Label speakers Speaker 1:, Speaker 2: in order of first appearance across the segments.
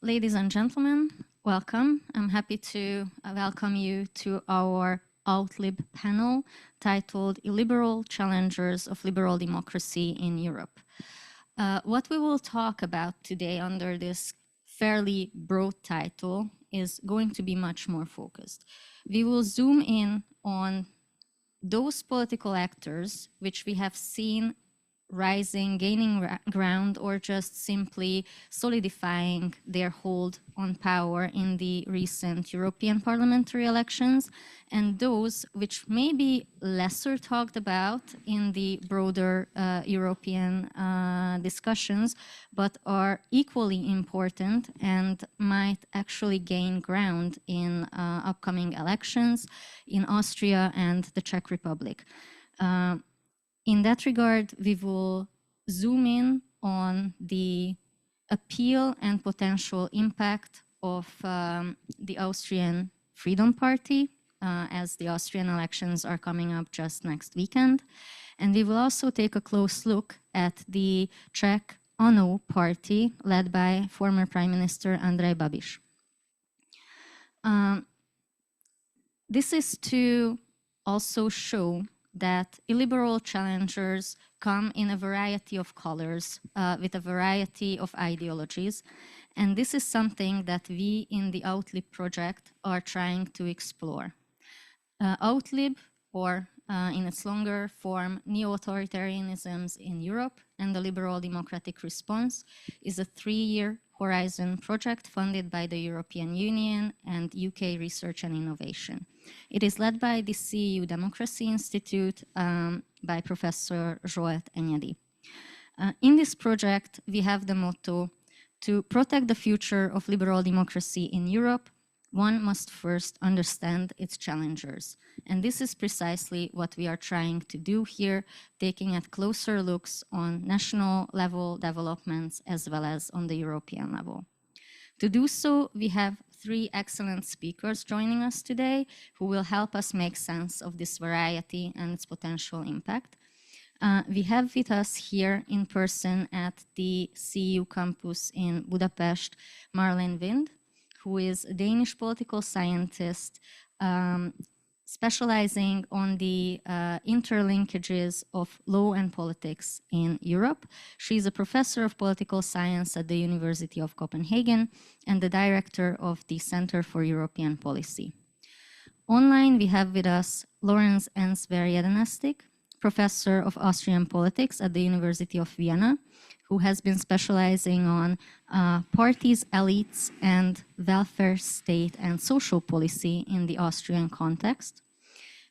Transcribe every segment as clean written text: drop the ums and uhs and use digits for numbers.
Speaker 1: Ladies and gentlemen, welcome. I'm happy to welcome you to our Outlib panel titled Illiberal Challengers of Liberal Democracy in Europe. What we will talk about today under this fairly broad title is going to be much more focused. We will zoom in on those political actors which we have seen rising, gaining ground, or just simply solidifying their hold on power in the recent European parliamentary elections, and those which may be lesser talked about in the broader European discussions, but are equally important and might actually gain ground in upcoming elections in Austria and the Czech Republic. In that regard, we will zoom in on the appeal and potential impact of the Austrian Freedom Party, as the Austrian elections are coming up just next weekend. And we will also take a close look at the Czech ANO party, led by former Prime Minister Andrej Babiš. This is to also show that illiberal challengers come in a variety of colors, with a variety of ideologies. And this is something that we in the Outlib project are trying to explore. Outlib, or in its longer form, Neo-Authoritarianisms in Europe and the Liberal Democratic Response, is a 3-year Horizon project funded by the European Union and UK Research and Innovation. It is led by the CEU Democracy Institute by Professor Zsolt Enyedi. In this project, we have the motto: to protect the future of liberal democracy in Europe, one must first understand its challengers. And this is precisely what we are trying to do here, taking at closer looks on national level developments as well as on the European level. To do so, we have 3 excellent speakers joining us today who will help us make sense of this variety and its potential impact. We have with us here in person at the CEU campus in Budapest, Marlene Wind, who is a Danish political scientist specializing on the interlinkages of law and politics in Europe. She's a professor of political science at the University of Copenhagen and the director of the Center for European Policy. Online, we have with us Laurenz Ennser-Jedenastik, professor of Austrian politics at the University of Vienna, who has been specializing on parties, elites, and welfare state and social policy in the Austrian context.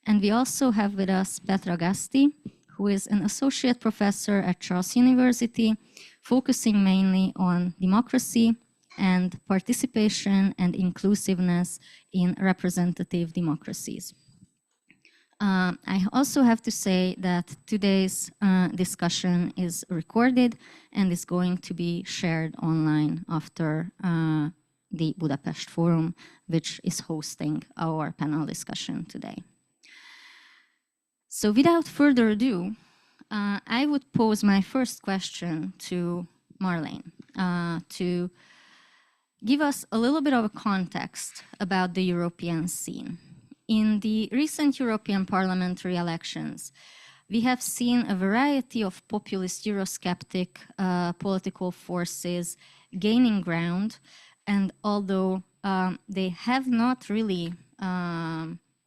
Speaker 1: And we also have with us Petra Gasti, who is an associate professor at Charles University, focusing mainly on democracy and participation and inclusiveness in representative democracies. I also have to say that today's discussion is recorded and is going to be shared online after the Budapest Forum, which is hosting our panel discussion today. So without further ado, I would pose my first question to Marlene to give us a little bit of a context about the European scene. In the recent European parliamentary elections, we have seen a variety of populist Eurosceptic political forces gaining ground, and although they have not really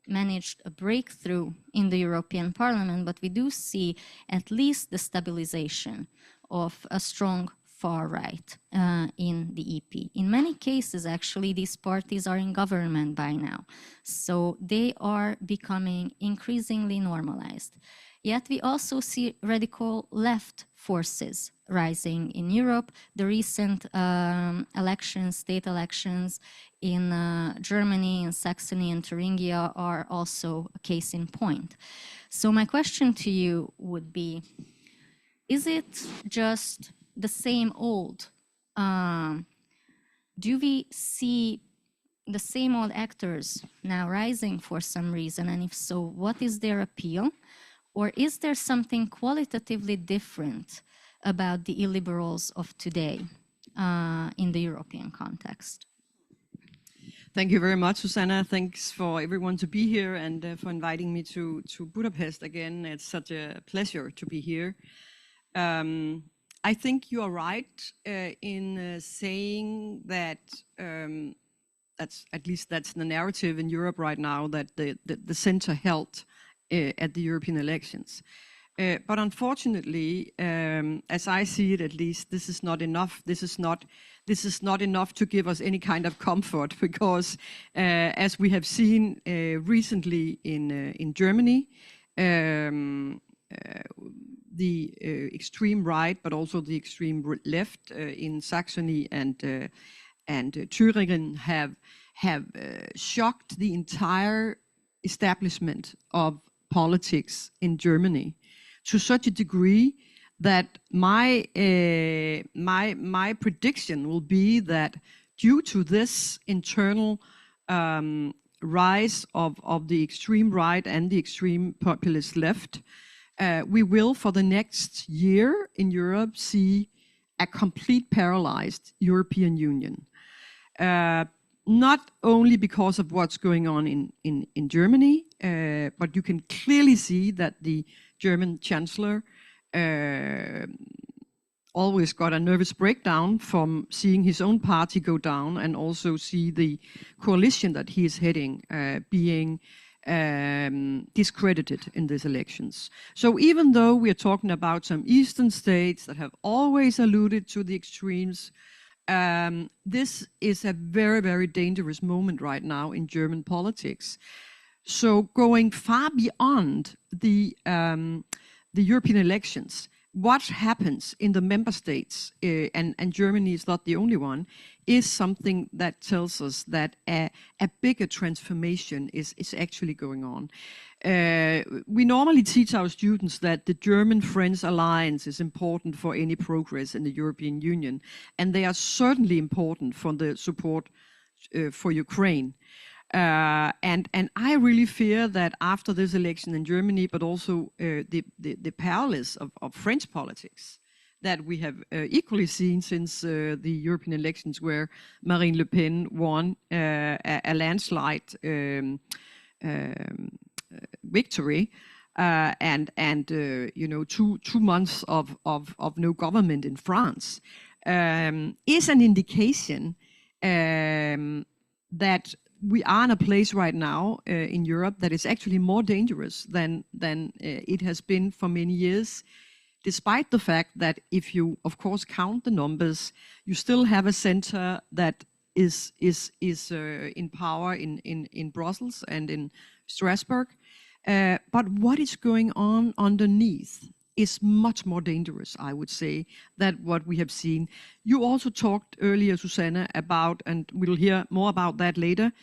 Speaker 1: managed a breakthrough in the European Parliament, but we do see at least the stabilization of a strong far right in the EP. In many cases, actually, these parties are in government by now, so they are becoming increasingly normalized. Yet we also see radical left forces rising in Europe. The recent elections, state elections in Germany, in Saxony and Thuringia are also a case in point. So my question to you would be, is it just the same old? Do we see the same old actors now rising for some reason? And if so, what is their appeal? Or is there something qualitatively different about the illiberals of today? in the European context.
Speaker 2: Thank you very much, Susanna. Thanks for everyone to be here and for inviting me to Budapest again. It's such a pleasure to be here. I think you are right in saying that that's the narrative in Europe right now, that the center held at the European elections. But unfortunately, as I see it, at least, this is not enough. This is not enough to give us any kind of comfort, because as we have seen recently in Germany, the extreme right, but also the extreme left in Saxony and Thüringen have shocked the entire establishment of politics in Germany to such a degree that my prediction will be that due to this internal rise of the extreme right and the extreme populist left, we will for the next year in Europe see a complete paralyzed European Union. Not only because of what's going on in Germany, but you can clearly see that the German Chancellor always got a nervous breakdown from seeing his own party go down, and also see the coalition that he is heading being discredited in these elections. So even though we are talking about some eastern states that have always alluded to the extremes, this is a very, very dangerous moment right now in German politics. So going far beyond the European elections, what happens in the member states, and Germany is not the only one, is something that tells us that a bigger transformation is actually going on. We normally teach our students that the German-French alliance is important for any progress in the European Union, and they are certainly important for the support for Ukraine. And I really fear that after this election in Germany, but also the powerless of French politics that we have equally seen since the European elections, where Marine Le Pen won a landslide victory, and you know, two months of no government in France, is an indication that we are in a place right now in Europe that is actually more dangerous than it has been for many years, despite the fact that if you, of course, count the numbers, you still have a center that is in power in Brussels and in Strasbourg. But what is going on underneath is much more dangerous, I would say, than what we have seen. You also talked earlier, Susanna, about, and we'll hear more about that later,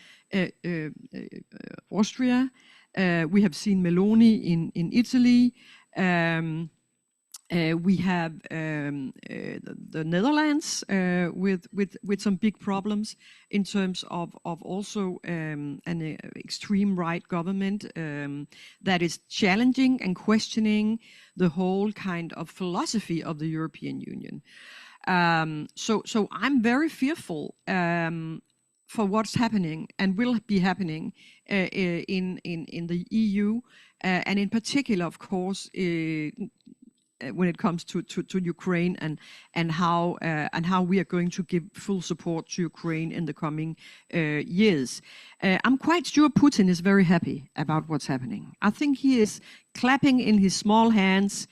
Speaker 2: Austria. We have seen Meloni in Italy. We have the Netherlands with some big problems in terms of also an extreme right government that is challenging and questioning the whole kind of philosophy of the European Union. So I'm very fearful for what's happening and will be happening in the EU, and in particular, of course, when it comes to Ukraine and how we are going to give full support to Ukraine in the coming years. I'm quite sure Putin is very happy about what's happening. I think he is clapping in his small hands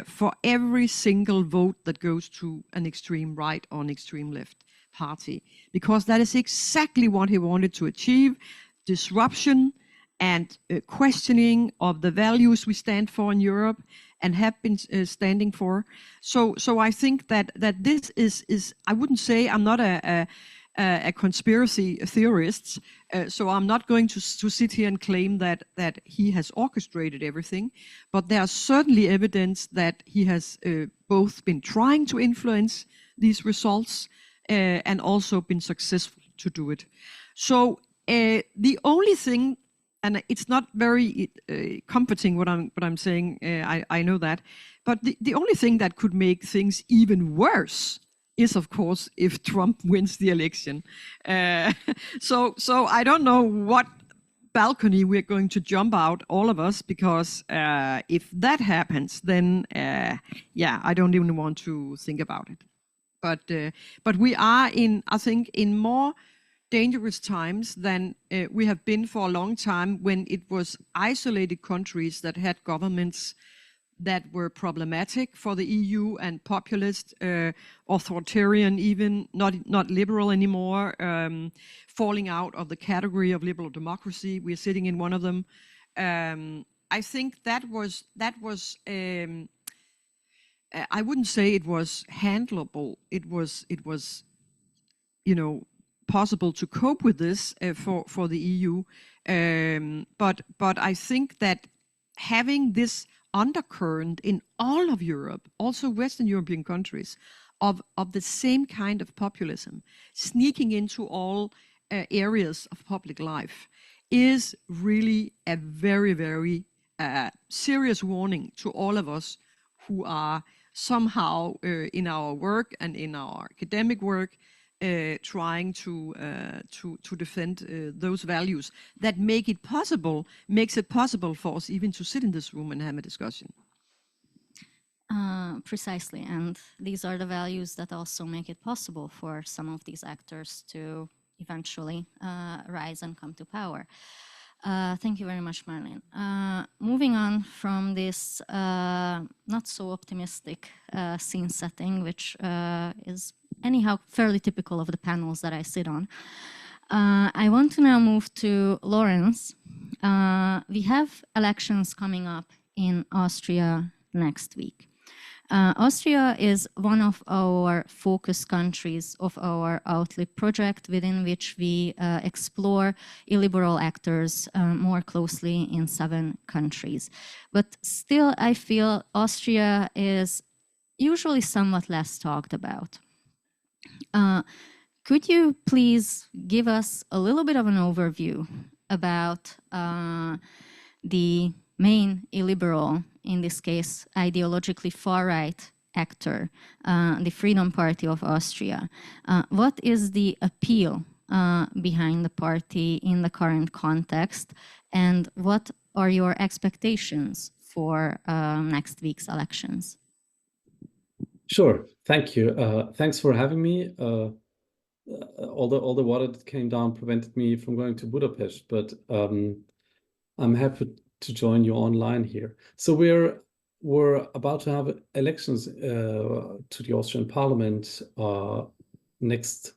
Speaker 2: for every single vote that goes to an extreme right or an extreme left party, because that is exactly what he wanted to achieve: disruption and questioning of the values we stand for in Europe and have been standing for. So I think that this is I wouldn't say, I'm not a conspiracy theorist, so I'm not going to sit here and claim that he has orchestrated everything, but there are certainly evidence that he has both been trying to influence these results and also been successful to do it. So the only thing, and it's not very comforting what I'm saying, I know that, but the only thing that could make things even worse is, of course, if Trump wins the election. So I don't know what balcony we're going to jump out, all of us, because if that happens, then yeah, I don't even want to think about it. But we are I think, in more dangerous times than we have been for a long time, when it was isolated countries that had governments that were problematic for the EU and populist, authoritarian, even not liberal anymore, falling out of the category of liberal democracy. We're sitting in one of them. I think that was I wouldn't say it was handleable. It was possible to cope with this for the EU. But I think that having this undercurrent in all of Europe, also Western European countries, of the same kind of populism sneaking into all areas of public life, is really a very, very serious warning to all of us who are somehow in our work and in our academic work trying to defend those values that makes it possible for us even to sit in this room and have a discussion.
Speaker 1: Precisely, and these are the values that also make it possible for some of these actors to eventually rise and come to power. Thank you very much, Marlene. Moving on from this not so optimistic scene setting, which is anyhow fairly typical of the panels that I sit on, I want to now move to Laurenz. We have elections coming up in Austria next week. Austria is one of our focus countries of our Outlook project, within which we explore illiberal actors more closely in 7 countries. But still, I feel Austria is usually somewhat less talked about. Could you please give us a little bit of an overview about the main illiberal, in this case, ideologically far-right actor, the Freedom Party of Austria? What is the appeal behind the party in the current context, and what are your expectations for next week's elections?
Speaker 3: Sure, thank you. Thanks for having me. All the water that came down prevented me from going to Budapest, but I'm happy to join you online here. So we're about to have elections to the Austrian Parliament next,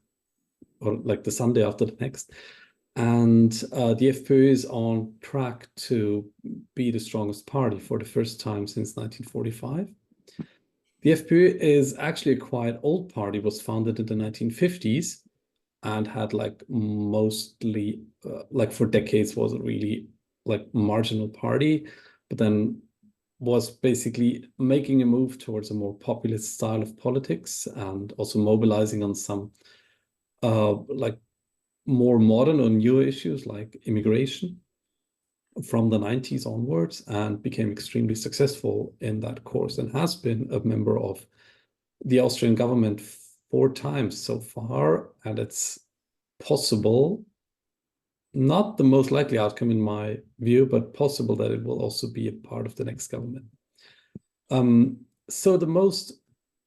Speaker 3: or like the Sunday after the next, and the FPÖ is on track to be the strongest party for the first time since 1945. The FPÖ is actually a quite old party, was founded in the 1950s and had like mostly, like for decades was a really like marginal party, but then was basically making a move towards a more populist style of politics and also mobilizing on some like more modern or newer issues like immigration from the 90s onwards, and became extremely successful in that course and has been a member of the Austrian government 4 times so far. And it's possible, not the most likely outcome in my view, but possible that it will also be a part of the next government. So the most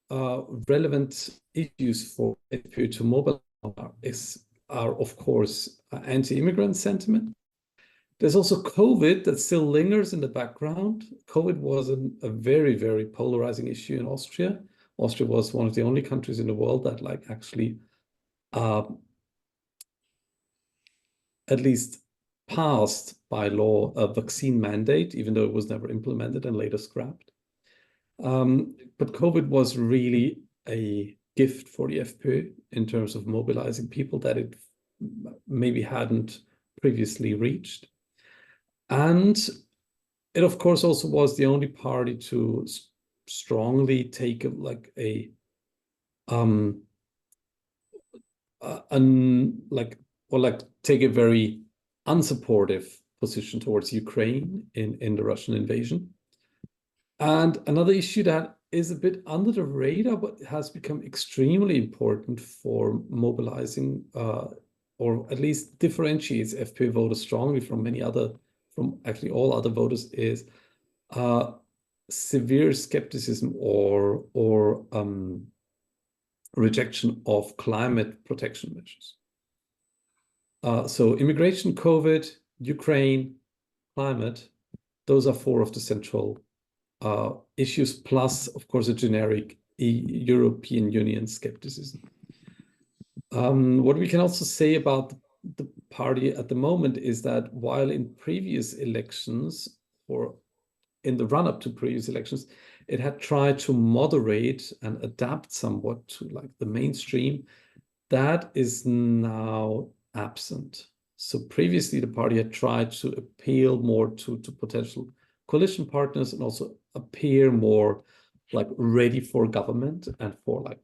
Speaker 3: relevant issues for FPÖ to mobilize are of course anti-immigrant sentiment. There's also COVID that still lingers in the background. COVID was a very, very polarizing issue in Austria. Austria was one of the only countries in the world that like actually at least passed by law a vaccine mandate, even though it was never implemented and later scrapped. But COVID was really a gift for the FPÖ in terms of mobilizing people that it maybe hadn't previously reached. And it, of course, also was the only party to strongly take take a very unsupportive position towards Ukraine in the Russian invasion. And another issue that is a bit under the radar, but has become extremely important for mobilizing, or at least differentiates FPÖ voters strongly from actually all other voters, is severe skepticism or rejection of climate protection measures. So immigration, COVID, Ukraine, climate, those are four of the central issues, plus, of course, a generic European Union skepticism. What we can also say about the party at the moment is that while in previous elections, or in the run-up to previous elections, it had tried to moderate and adapt somewhat to like the mainstream, that is now absent. So previously the party had tried to appeal more to potential coalition partners and also appear more like ready for government and for like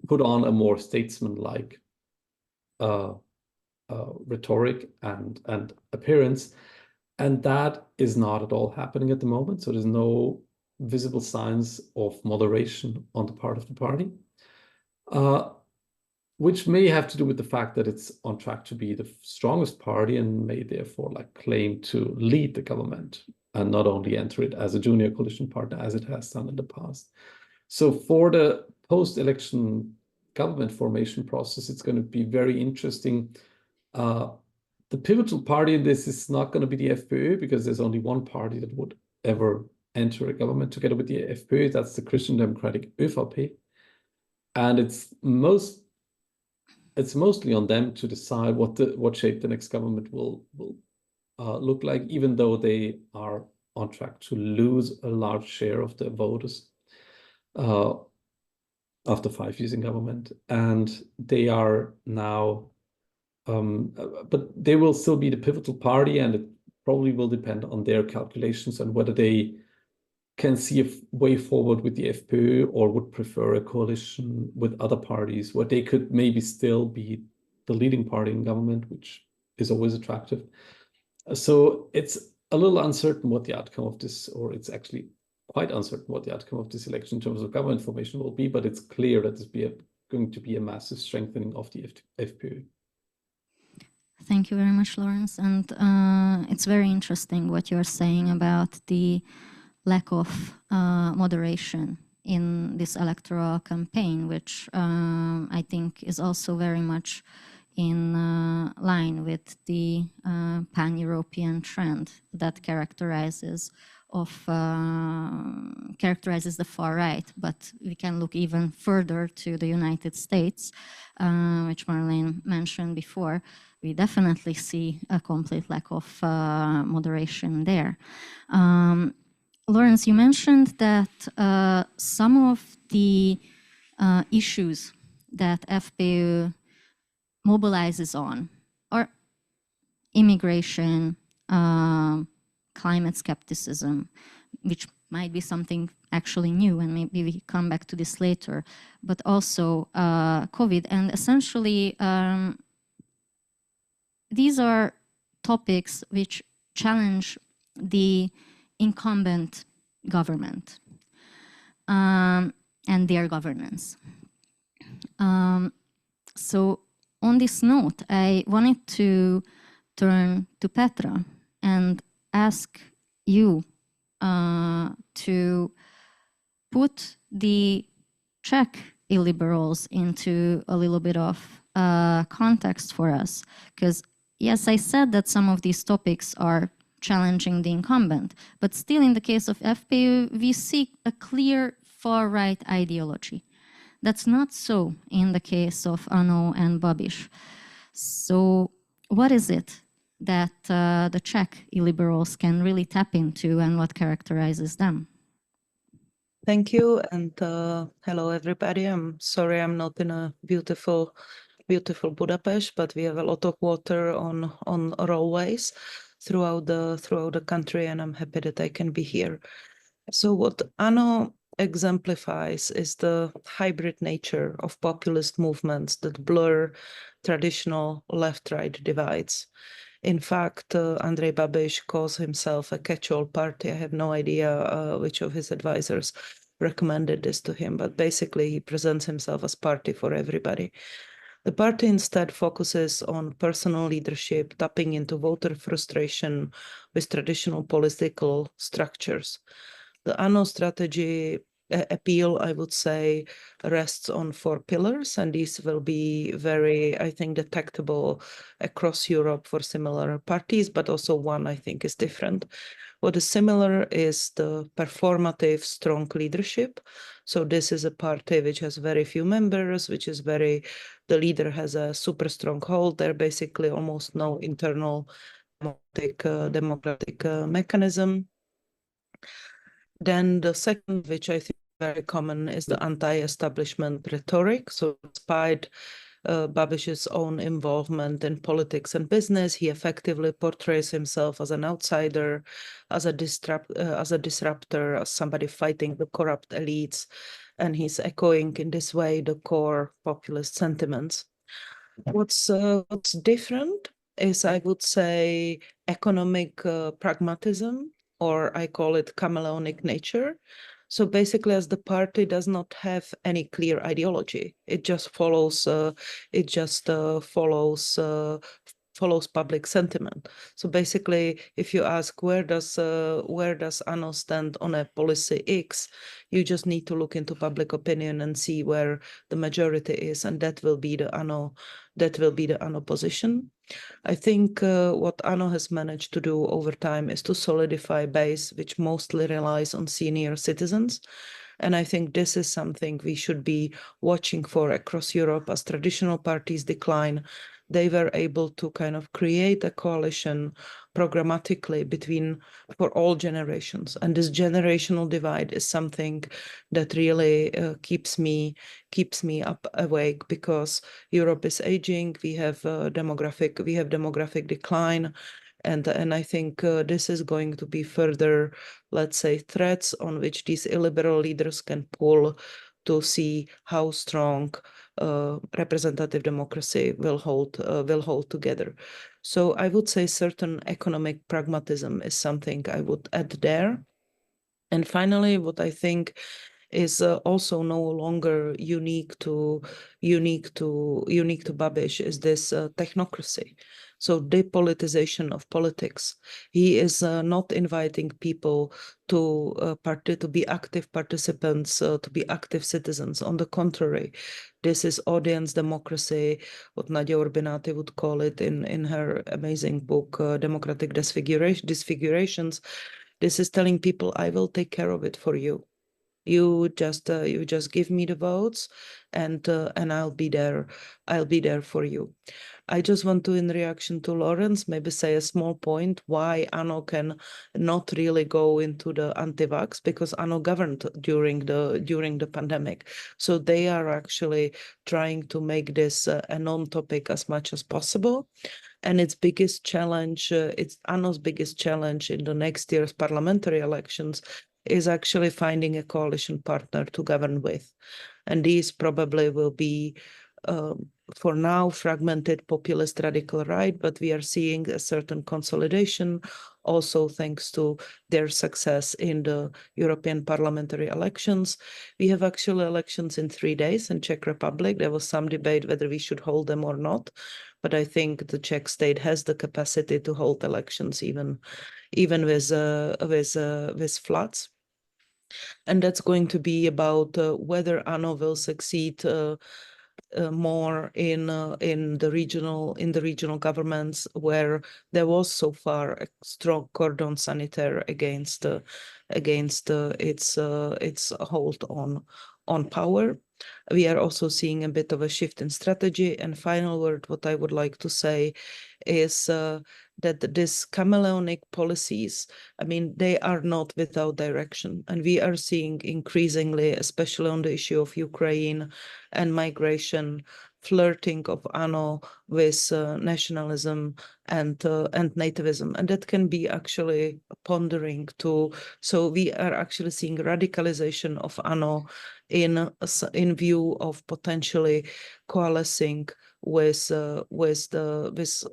Speaker 3: put on a more statesman-like rhetoric and appearance. And that is not at all happening at the moment. So there's no visible signs of moderation on the part of the party, which may have to do with the fact that it's on track to be the strongest party and may therefore like claim to lead the government and not only enter it as a junior coalition partner as it has done in the past. So for the post-election government formation process, it's going to be very interesting. The pivotal party in this is not going to be the FPÖ, because there's only one party that would ever enter a government together with the FPÖ. That's the Christian Democratic ÖVP. And it's mostly on them to decide what shape the next government will look like, even though they are on track to lose a large share of their voters after 5 years in government. And they are now, but they will still be the pivotal party, and it probably will depend on their calculations and whether they can see a way forward with the FPÖ or would prefer a coalition with other parties where they could maybe still be the leading party in government, which is always attractive. So it's a little uncertain what the outcome of this, or it's actually quite uncertain what the outcome of this election in terms of government formation will be, but it's clear that there's going to be a massive strengthening of the FPÖ.
Speaker 1: Thank you very much, Laurenz. And it's very interesting what you're saying about the lack of moderation in this electoral campaign, which I think is also very much in line with the pan-European trend that characterizes the far right. But we can look even further to the United States, which Marlene mentioned before. We definitely see a complete lack of moderation there. Laurenz, you mentioned that some of the issues that FPÖ mobilizes on are immigration, climate skepticism, which might be something actually new, and maybe we come back to this later, but also COVID. And essentially, these are topics which challenge the incumbent government and their governance. So on this note, I wanted to turn to Petra and ask you to put the Czech illiberals into a little bit of context for us. Because yes, I said that some of these topics are challenging the incumbent, but still in the case of FPÖ, we see a clear far-right ideology. That's not so in the case of ANO and Babiš. So what is it that the Czech illiberals can really tap into, and what characterizes them?
Speaker 4: Thank you, and hello everybody. I'm sorry I'm not in a beautiful Budapest, but we have a lot of water on roadways throughout the country, and I'm happy that I can be here. So what ANO exemplifies is the hybrid nature of populist movements that blur traditional left-right divides. In fact, Andrej Babiš calls himself a catch-all party. I have no idea which of his advisors recommended this to him, but basically he presents himself as party for everybody. The party instead focuses on personal leadership, tapping into voter frustration with traditional political structures. The ANO strategy appeal, I would say, rests on 4 pillars, and these will be very, I think, detectable across Europe for similar parties, but also one, I think, is different. What is similar is the performative, strong leadership. So this is a party which has very few members, which is the leader has a super strong hold. There basically almost no internal democratic mechanism. Then the second, which I think is very common, is the anti-establishment rhetoric. So despite Babish's own involvement in politics and business, he effectively portrays himself as an outsider, as a disruptor, as somebody fighting the corrupt elites, and he's echoing in this way the core populist sentiments. What's different is, I would say, economic pragmatism, or I call it chameleonic nature. So basically, as the party does not have any clear ideology, it just follows follows public sentiment. So basically, if you ask where does ANO stand on a policy X, you just need to look into public opinion and see where the majority is, and that will be the ANO position. I think what ANO has managed to do over time is to solidify a base which mostly relies on senior citizens. And I think this is something we should be watching for across Europe as traditional parties decline. They were able to kind of create a coalition programmatically for all generations. And this generational divide is something that really keeps me up awake, because Europe is aging. We have demographic decline. And I think this is going to be further, let's say, threats on which these illiberal leaders can pull to see how strong representative democracy will hold together. So I would say certain economic pragmatism is something I would add there. And finally, what I think is also no longer unique to Babiš is this technocracy. So depolitization of politics. He is not inviting people to be active participants, to be active citizens. On the contrary, this is audience democracy, what Nadia Urbinati would call it in her amazing book, Democratic Disfigurations. This is telling people, I will take care of it for you. You just give me the votes, and I'll be there for you. I just want to, in reaction to Laurenz, maybe say a small point why ANO can not really go into the anti-vax, because ANO governed during the pandemic. So they are actually trying to make this a non-topic as much as possible. And its biggest challenge, it's ANO's biggest challenge in the next year's parliamentary elections, is actually finding a coalition partner to govern with. And these probably will be, for now, fragmented populist radical right, but we are seeing a certain consolidation, also thanks to their success in the European parliamentary elections. We have actual elections in 3 days in Czech Republic. There was some debate whether we should hold them or not, but I think the Czech state has the capacity to hold elections even with floods. And that's going to be about whether ANO will succeed more in the regional governments, where there was so far a strong cordon sanitaire against its hold on power. We are also seeing a bit of a shift in strategy. And final word, what I would like to say is that these chameleonic policies, I mean, they are not without direction. And we are seeing increasingly, especially on the issue of Ukraine and migration, flirting of ANO with nationalism and nativism. And that can be actually pondering too. So we are actually seeing radicalization of ANO in view of potentially coalescing with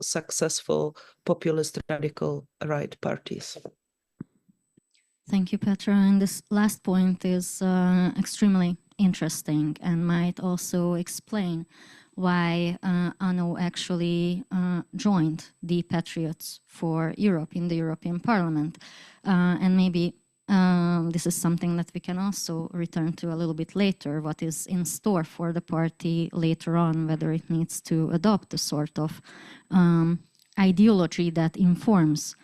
Speaker 4: successful populist radical right parties.
Speaker 1: Thank you, Petra. And this last point is extremely interesting and might also explain why ANO actually joined the Patriots for Europe in the European Parliament. And maybe this is something that we can also return to a little bit later, what is in store for the party later on, whether it needs to adopt a sort of ideology that informs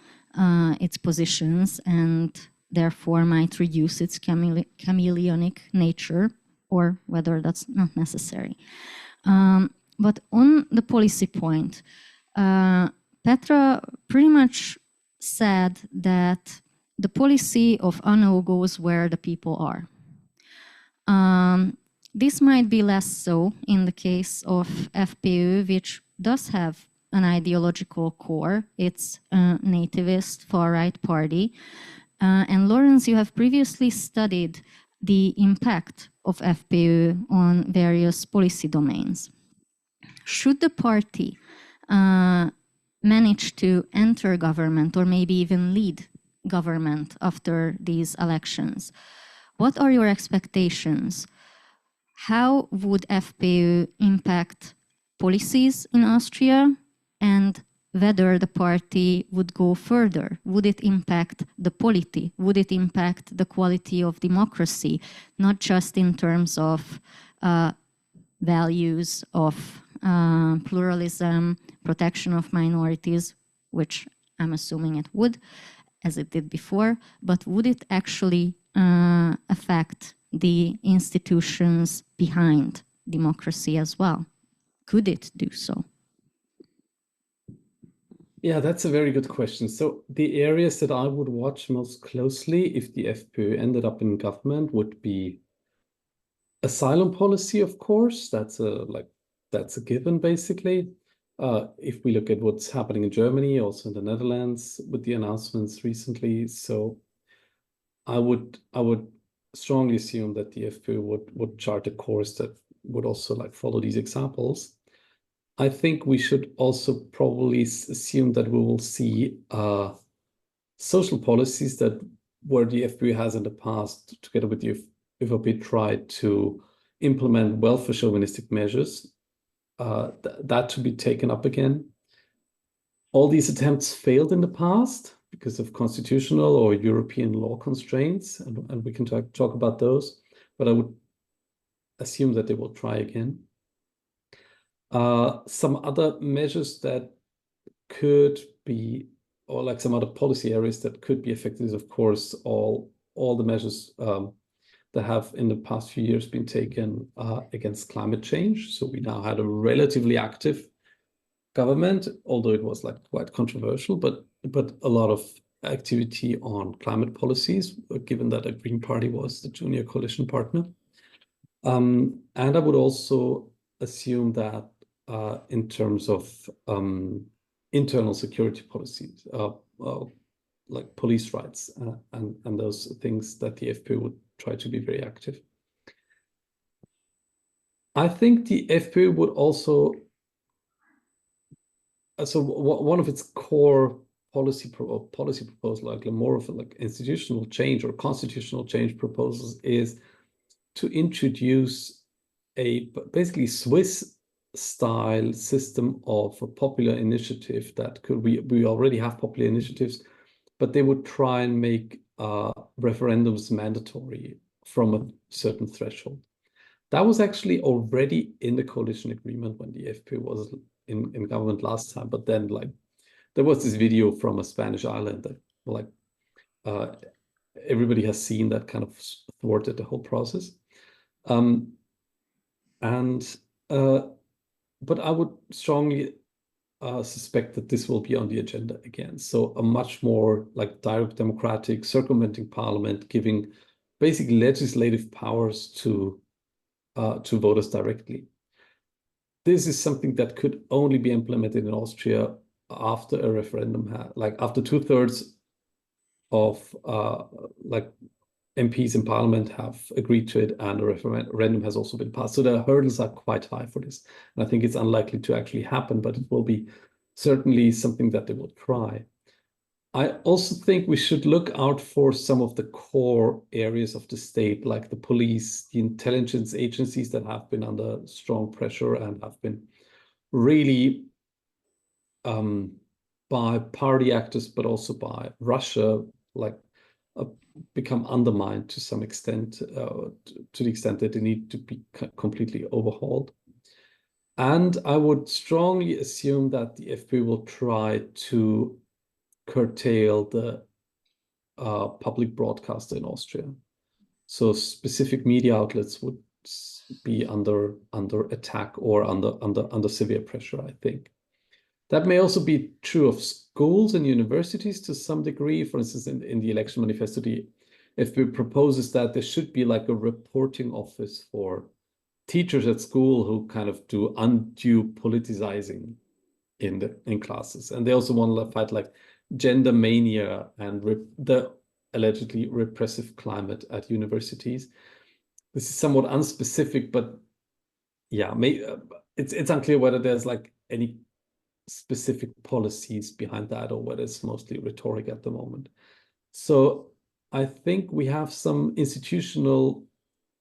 Speaker 1: its positions and therefore might reduce its chameleonic nature, or whether that's not necessary. But on the policy point, Petra pretty much said that the policy of ANO goes where the people are. This might be less so in the case of FPÖ, which does have an ideological core. It's a nativist far-right party. And Laurenz, you have previously studied the impact of FPÖ on various policy domains. Should the party manage to enter government or maybe even lead government after these elections, what are your expectations? How would FPÖ impact policies in Austria, and whether the party would go further? Would it impact the polity? Would it impact the quality of democracy, not just in terms of values of pluralism, protection of minorities, which I'm assuming it would, as it did before, but would it actually affect the institutions behind democracy as well? Could it do so?
Speaker 3: Yeah, that's a very good question. So the areas that I would watch most closely if the FPÖ ended up in government would be asylum policy, of course. That's a given, basically. If we look at what's happening in Germany, also in the Netherlands, with the announcements recently, so I would strongly assume that the FPÖ would chart a course that would also follow these examples. I think we should also probably assume that we will see social policies that where the FPÖ has in the past, together with the ÖVP, tried to implement welfare chauvinistic measures, that to be taken up again. All these attempts failed in the past because of constitutional or European law constraints, and we can talk about those, but I would assume that they will try again. Some other measures that could be, or some other policy areas that could be affected is, of course, all the measures that have in the past few years been taken against climate change. So we now had a relatively active government, although it was quite controversial, but a lot of activity on climate policies, given that a Green Party was the junior coalition partner. And I would also assume that in terms of internal security policies, like police rights and those things, that the FPÖ would try to be very active. I think the FPÖ would also, so one of its core policy proposal, like more of institutional change or constitutional change proposals, is to introduce a basically Swiss-style system of a popular initiative that could, we already have popular initiatives, but they would try and make referendums mandatory from a certain threshold. That was actually already in the coalition agreement when the FPÖ was in government last time, but then there was this video from a Spanish island that everybody has seen that kind of thwarted the whole process. But I would strongly suspect that this will be on the agenda again. So a much more direct democratic, circumventing parliament, giving basically legislative powers to voters directly. This is something that could only be implemented in Austria after a referendum, after 2/3 of MPs in parliament have agreed to it, and a referendum has also been passed. So the hurdles are quite high for this. And I think it's unlikely to actually happen, but it will be certainly something that they will try. I also think we should look out for some of the core areas of the state, like the police, the intelligence agencies that have been under strong pressure and have been really by party actors, but also by Russia, like become undermined to some extent, to the extent that they need to be completely overhauled. And I would strongly assume that the FPÖ will try to curtail the public broadcaster in Austria. So specific media outlets would be under attack or under severe pressure, I think. That may also be true of schools and universities to some degree. For instance, in the election manifesto, the FPÖ proposes that there should be like a reporting office for teachers at school who kind of do undue politicizing in classes. And they also want to fight like gender mania and the allegedly repressive climate at universities. This is somewhat unspecific, but yeah, it's unclear whether there's like any specific policies behind that or whether it's mostly rhetoric at the moment. So I think we have some institutional,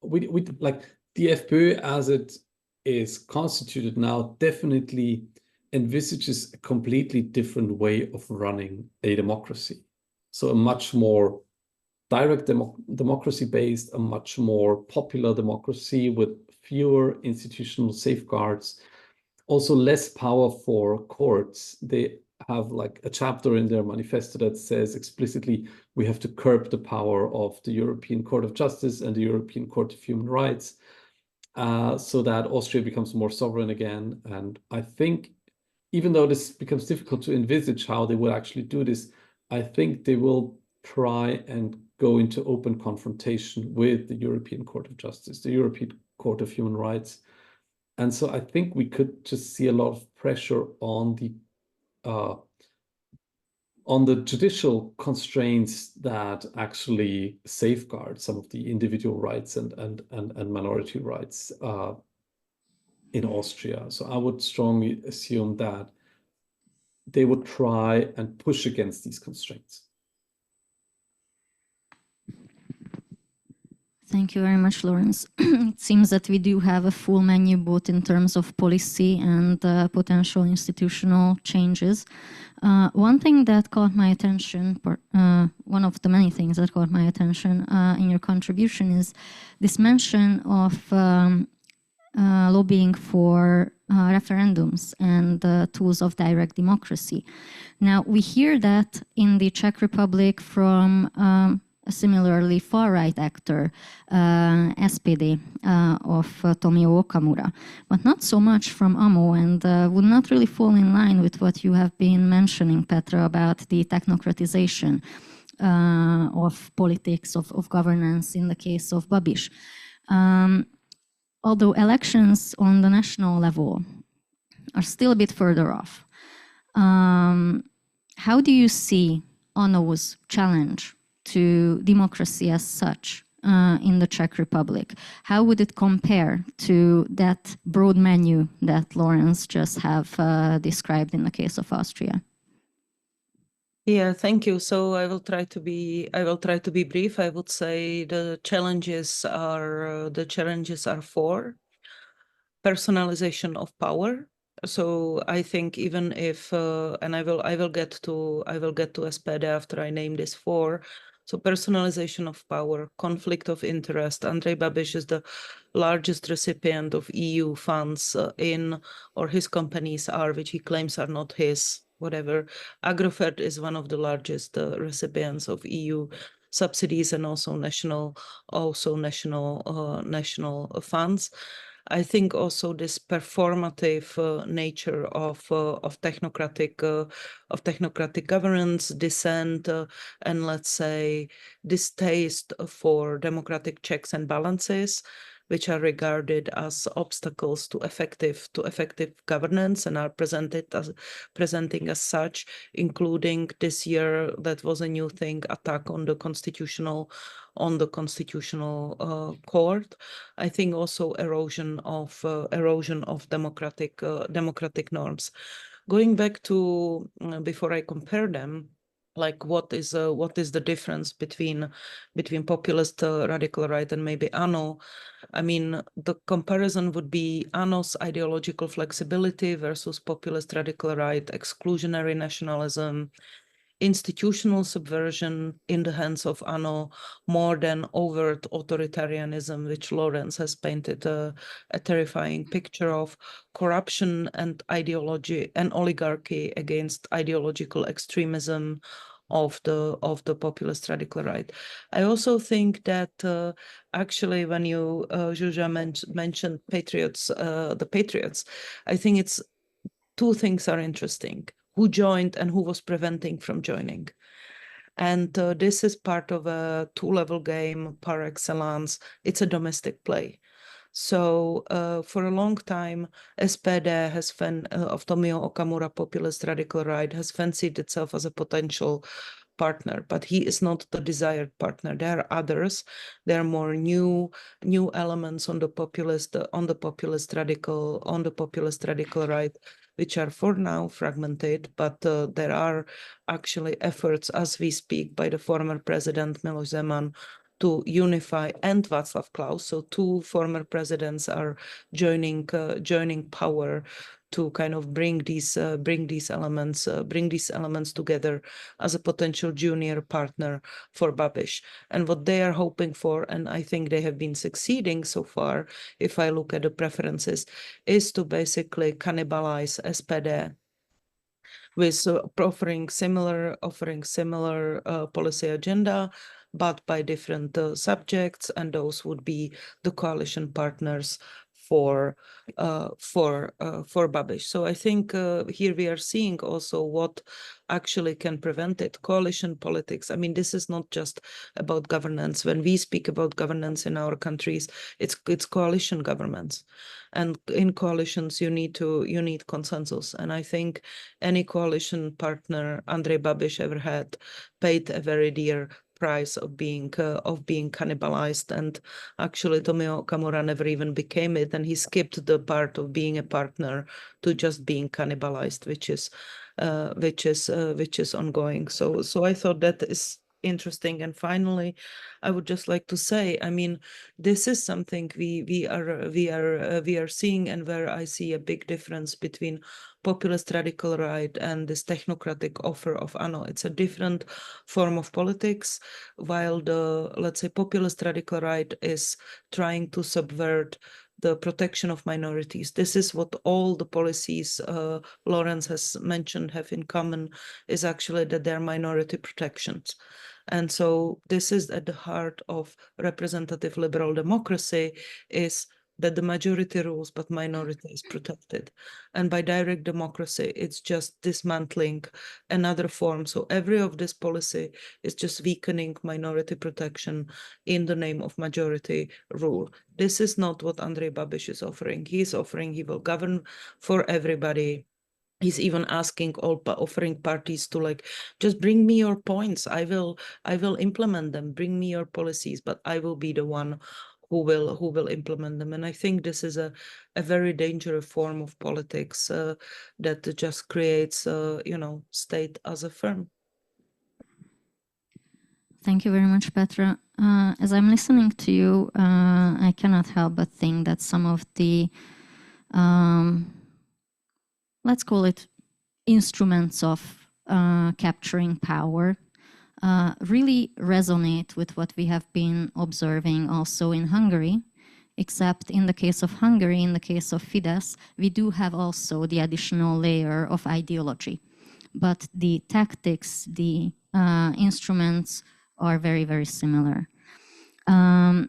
Speaker 3: we like the FPÖ as it is constituted now definitely envisages a completely different way of running a democracy. So a much more direct democracy based, a much more popular democracy with fewer institutional safeguards, also less power for courts. They have like a chapter in their manifesto that says explicitly we have to curb the power of the European Court of Justice and the European Court of Human Rights so that Austria becomes more sovereign again. And I think even though this becomes difficult to envisage how they will actually do this, I think they will try and go into open confrontation with the European Court of Justice, the European Court of Human Rights. And so I think we could just see a lot of pressure on the judicial constraints that actually safeguard some of the individual rights and minority rights in Austria. So I would strongly assume that they would try and push against these constraints.
Speaker 1: Thank you very much, Laurenz. It seems that we do have a full menu both in terms of policy and potential institutional changes. One thing that caught my attention, one of the many things that caught my attention in your contribution is this mention of lobbying for referendums and tools of direct democracy. Now, we hear that in the Czech Republic from a similarly far-right actor, SPD, of Tomio Okamura, but not so much from AMO, and would not really fall in line with what you have been mentioning, Petra, about the technocratization of politics, of governance in the case of Babiš. Although elections on the national level are still a bit further off, how do you see AMO's challenge to democracy as such in the Czech Republic? How would it compare to that broad menu that Laurenz just have described in the case of Austria?
Speaker 4: Yeah, thank you. So I will try to be brief. I would say the challenges are for personalization of power. So I think even if and I will get to SPD after I name this four. So personalization of power, conflict of interest. Andrej Babiš is the largest recipient of EU funds or his companies are, which he claims are not his, whatever. Agrofert is one of the largest recipients of EU subsidies and also national funds. I think also this performative nature of technocratic governance, dissent, and let's say distaste for democratic checks and balances, which are regarded as obstacles to effective governance and are presenting as such, including this year that was a new thing, attack on the constitutional court. I think also erosion of democratic norms. Going back to before I compare them, like what is the difference between populist radical right and maybe ANO. I mean, the comparison would be ANO's ideological flexibility versus populist radical right, exclusionary nationalism, institutional subversion in the hands of ANO, more than overt authoritarianism, which Laurenz has painted a terrifying picture of, corruption and ideology and oligarchy against ideological extremism of the populist radical right. I also think that actually when you Zsuzsa mentioned patriots, the patriots, I think it's two things are interesting: who joined and who was preventing from joining. And this is part of a two-level game par excellence. It's a domestic play. So for a long time, SPD of Tomio Okamura, populist radical right, has fancied itself as a potential partner, but he is not the desired partner. There are others. There are more new elements on the populist radical right, which are for now fragmented, but there are actually efforts as we speak by the former president Miloš Zeman to unify, and Václav Klaus. So two former presidents are joining power to kind of bring these elements together as a potential junior partner for Babiš. And what they are hoping for, and I think they have been succeeding so far, if I look at the preferences, is to basically cannibalize SPD with offering similar policy agenda, but by different subjects, and those would be the coalition partners for Babiš. So I think here we are seeing also what actually can prevent it. Coalition politics. I mean, this is not just about governance. When we speak about governance in our countries, it's coalition governments, and in coalitions you need consensus. And I think any coalition partner Andrej Babiš ever had paid a very dear price of being cannibalized. And actually Tomio Okamura never even became it, and he skipped the part of being a partner to just being cannibalized, which is ongoing. So I thought that is interesting. And finally, I would just like to say, I mean, this is something we are seeing, and where I see a big difference between populist radical right and this technocratic offer of ANO. It's a different form of politics, while the, let's say, populist radical right is trying to subvert the protection of minorities. This is what all the policies Laurenz has mentioned have in common, is actually that they're minority protections. And so this is at the heart of representative liberal democracy, is that the majority rules, but minority is protected. And by direct democracy, it's just dismantling another form. So every of this policy is just weakening minority protection in the name of majority rule. This is not what Andrej Babiš is offering. He's offering he will govern for everybody. He's even asking offering parties to, like, just bring me your points. I will implement them. Bring me your policies, but I will be the one who will implement them. And I think this is a very dangerous form of politics that just creates state as a firm.
Speaker 1: Thank you very much, Petra. As I'm listening to you, I cannot help but think that some of the, let's call it, instruments of capturing power really resonate with what we have been observing also in Hungary, except in the case of Hungary, in the case of Fidesz, we do have also the additional layer of ideology. But the tactics, the instruments are very, very similar. And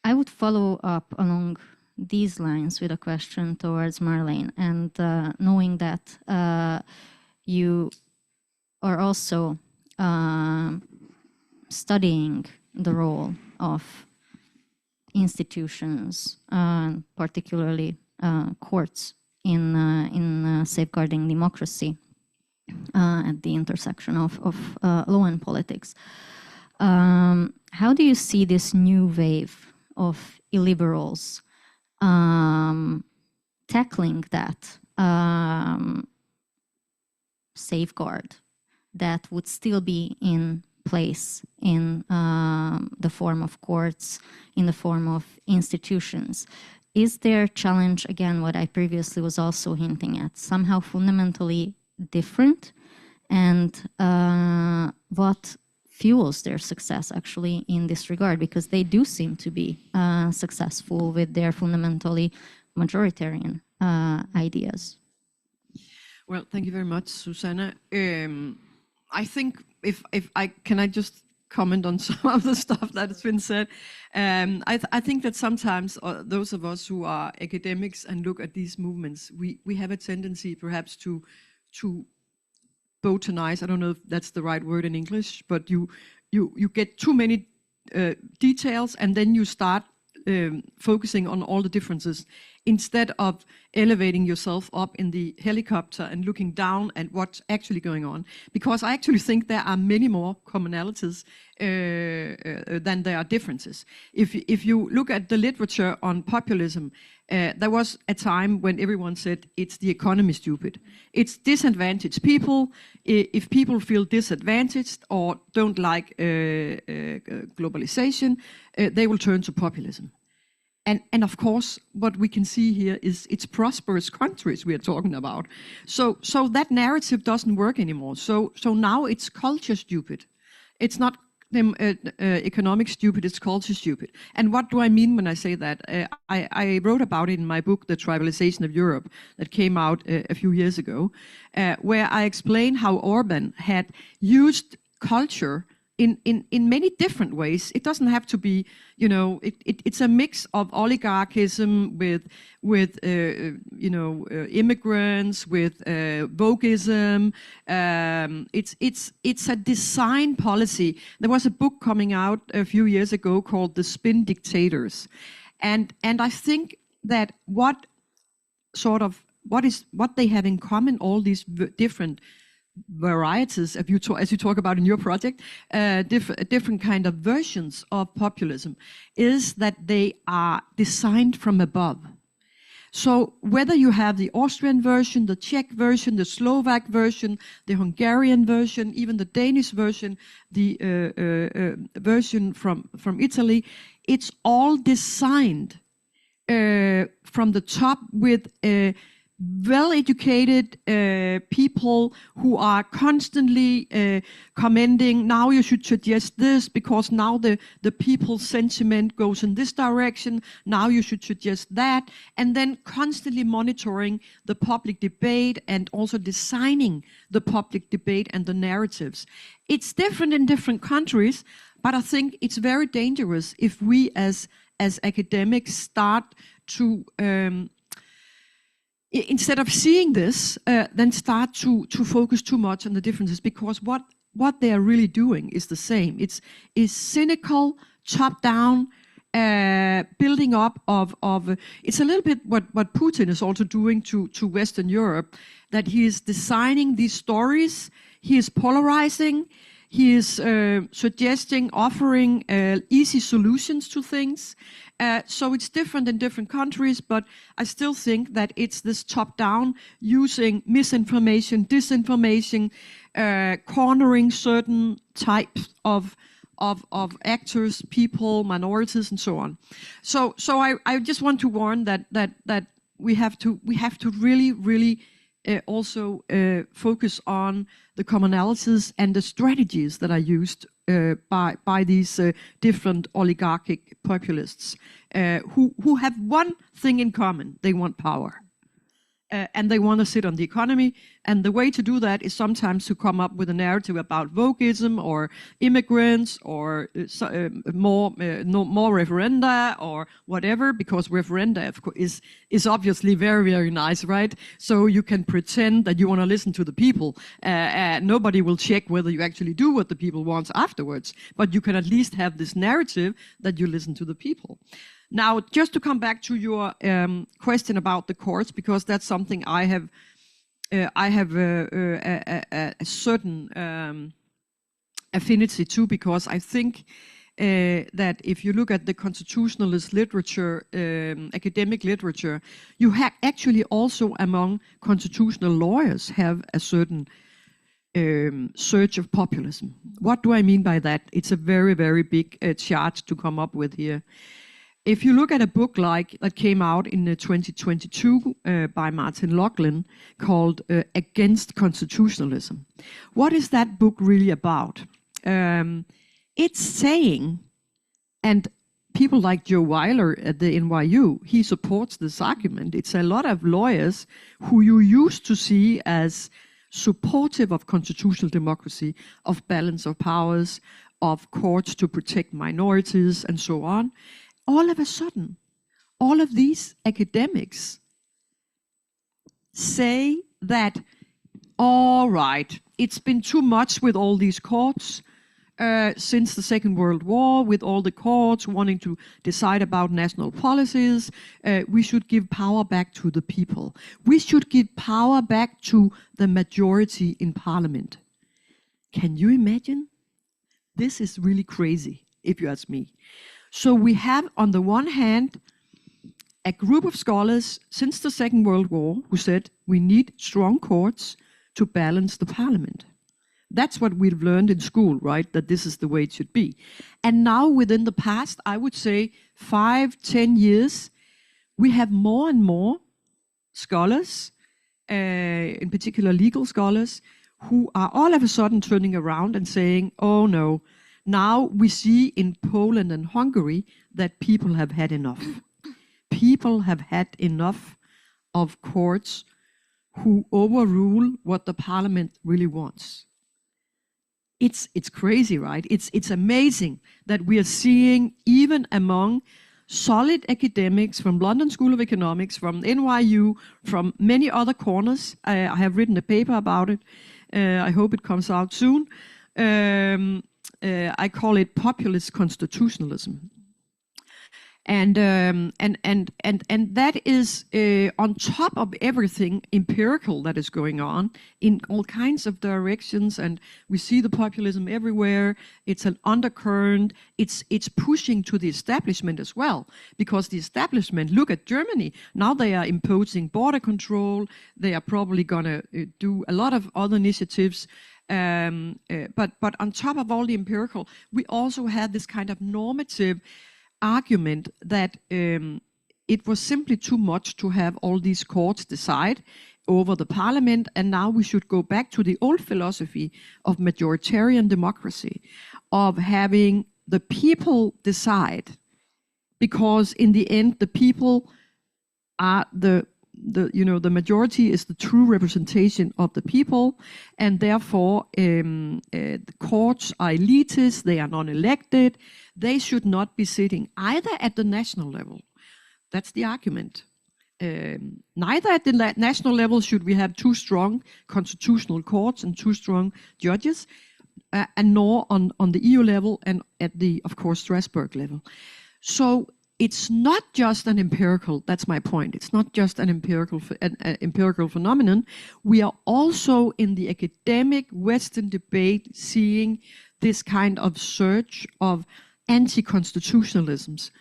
Speaker 1: I would follow up along these lines with a question towards Marlene, and knowing that you are also studying the role of institutions, particularly courts, in safeguarding democracy at the intersection of law and politics. How do you see this new wave of illiberals tackling that safeguard that would still be in place in the form of courts, in the form of institutions? Is their challenge, again, what I previously was also hinting at, somehow fundamentally different? And what fuels their success actually in this regard? Because they do seem to be successful with their fundamentally majoritarian ideas.
Speaker 2: Well, thank you very much, Susanna. I think if I can just comment on some of the stuff that has been said. I think that sometimes those of us who are academics and look at these movements, we have a tendency perhaps to botanize. I don't know if that's the right word in English, but you get too many details, and then you start focusing on all the differences instead of elevating yourself up in the helicopter and looking down at what's actually going on. Because I actually think there are many more commonalities than there are differences. If you look at the literature on populism, there was a time when everyone said it's the economy, stupid. It's disadvantaged people. If people feel disadvantaged or don't like globalization, they will turn to populism. And of course, what we can see here is it's prosperous countries we are talking about. So that narrative doesn't work anymore. So now it's culture stupid. It's not economic stupid, it's culture stupid. And what do I mean when I say that? I wrote about it in my book, The Tribalization of Europe, that came out a few years ago, where I explain how Orban had used culture in many different ways. It doesn't have to be, it's a mix of oligarchism with immigrants, with vogueism. It's a design policy. There was a book coming out a few years ago called The Spin Dictators, and I think that what they have in common, all these different varieties, as you talk about in your project, different kind of versions of populism, is that they are designed from above. So whether you have the Austrian version, the Czech version, the Slovak version, the Hungarian version, even the Danish version, the version from Italy, it's all designed from the top with well-educated people who are constantly commenting, now you should suggest this because now the people's sentiment goes in this direction, now you should suggest that, and then constantly monitoring the public debate and also designing the public debate and the narratives. It's different in different countries, but I think it's very dangerous if we as academics start to instead of seeing this, then start to focus too much on the differences, because what they are really doing is the same. It's cynical, top-down, building up of it's a little bit what Putin is also doing to Western Europe, that he is designing these stories, he is polarizing, he is suggesting, offering easy solutions to things. So it's different in different countries, but I still think that it's this top-down, using misinformation, disinformation, cornering certain types of actors, people, minorities, and so on. So I just want to warn that we have to really also focus on the commonalities and the strategies that are used by these different oligarchic populists who have one thing in common: they want power. And they want to sit on the economy. And the way to do that is sometimes to come up with a narrative about vogueism or immigrants or more referenda or whatever, because referenda is obviously very, very nice, right? So you can pretend that you want to listen to the people. Nobody will check whether you actually do what the people want afterwards, but you can at least have this narrative that you listen to the people. Now, just to come back to your question about the courts, because that's something I have a certain affinity to, because I think that if you look at the constitutionalist literature, academic literature, you actually also among constitutional lawyers have a certain search of populism. What do I mean by that? It's a very, very big chart to come up with here. If you look at a book like that came out in 2022 by Martin Laughlin called Against Constitutionalism, what is that book really about? It's saying, and people like Joe Weiler at the NYU, he supports this argument. It's a lot of lawyers who you used to see as supportive of constitutional democracy, of balance of powers, of courts to protect minorities, and so on. All of a sudden, all of these academics say that, all right, it's been too much with all these courts since the Second World War, with all the courts wanting to decide about national policies. We should give power back to the people. We should give power back to the majority in parliament. Can you imagine? This is really crazy, if you ask me. So we have, on the one hand, a group of scholars since the Second World War who said we need strong courts to balance the parliament. That's what we've learned in school, right? That this is the way it should be. And now within the past, I would say 5-10 years, we have more and more scholars, in particular legal scholars, who are all of a sudden turning around and saying, oh no, now we see in Poland and Hungary that people have had enough. People have had enough of courts who overrule what the parliament really wants. It's crazy, right? It's amazing that we are seeing, even among solid academics from London School of Economics, from NYU, from many other corners. I have written a paper about it. I hope it comes out soon. I call it populist constitutionalism. And that is on top of everything empirical that is going on in all kinds of directions, and we see the populism everywhere. It's an undercurrent. It's pushing to the establishment as well, because the establishment, look at Germany, now they are imposing border control. They are probably going to do a lot of other initiatives. But on top of all the empirical, we also had this kind of normative argument that it was simply too much to have all these courts decide over the parliament, and now we should go back to the old philosophy of majoritarian democracy, of having the people decide, because in the end the people are the majority is the true representation of the people, and therefore the courts are elitist, they are non-elected, they should not be sitting either at the national level. That's the argument. Neither at the national level should we have too strong constitutional courts and too strong judges, and nor on the EU level and at the, of course, Strasbourg level. So it's not just an empirical, that's my point, it's not just an empirical phenomenon. We are also in the academic Western debate seeing this kind of search of anti-constitutionalisms,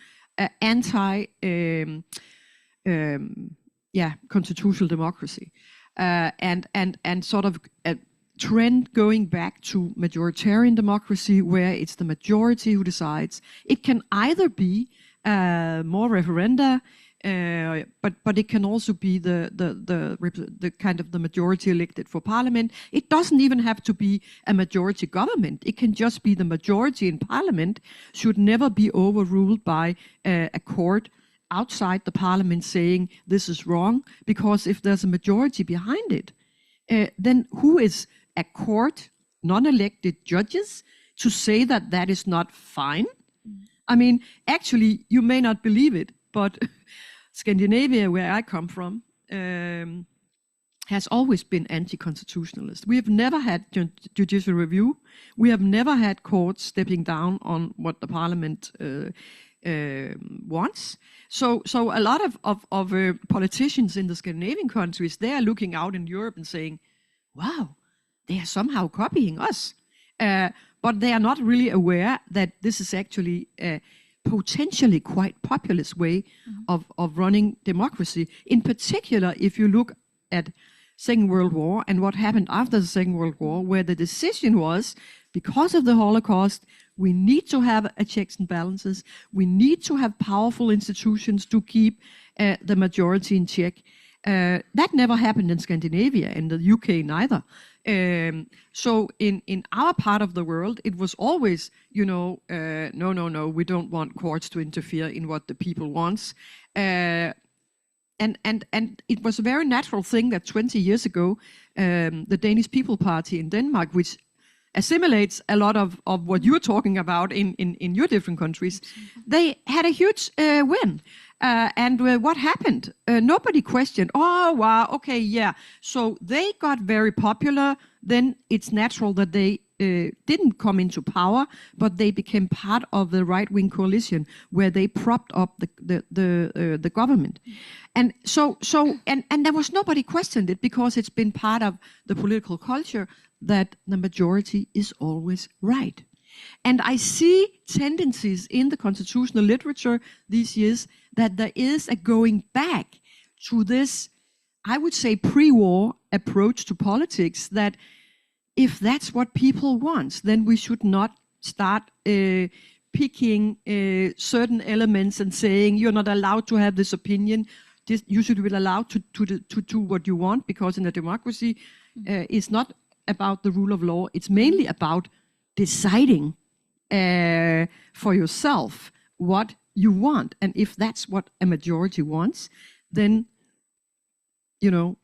Speaker 2: constitutional democracy, and sort of a trend going back to majoritarian democracy, where it's the majority who decides. It can either be more referenda, but it can also be the kind of the majority elected for parliament. It doesn't even have to be a majority government. It can just be the majority in parliament should never be overruled by a court outside the parliament saying this is wrong, because if there's a majority behind it, then who is a court, non-elected judges, to say that that is not fine? I mean, actually, you may not believe it, but Scandinavia, where I come from, has always been anti-constitutionalist. We have never had judicial review. We have never had courts stepping down on what the parliament wants. So a lot of politicians in the Scandinavian countries, they are looking out in Europe and saying, wow, they are somehow copying us. But they are not really aware that this is actually a potentially quite populist way of running democracy. In particular, if you look at Second World War and what happened after the Second World War, where the decision was, because of the Holocaust, we need to have a checks and balances. We need to have powerful institutions to keep the majority in check. That never happened in Scandinavia and the UK neither. So in our part of the world, it was always, no, we don't want courts to interfere in what the people wants. And it was a very natural thing that 20 years ago, the Danish People Party in Denmark, which assimilates a lot of what you're talking about in your different countries, they had a huge win. And what happened? Nobody questioned, oh, wow, okay, yeah. So they got very popular. Then it's natural that they didn't come into power, but they became part of the right-wing coalition where they propped up the government. And so there was nobody questioned it because it's been part of the political culture that the majority is always right. And I see tendencies in the constitutional literature these years that there is a going back to this, I would say, pre-war approach to politics, that if that's what people want, then we should not start picking certain elements and saying you're not allowed to have this opinion. You should be allowed to do what you want, because in a democracy, it's not about the rule of law. It's mainly about deciding for yourself what you want. And if that's what a majority wants, then, the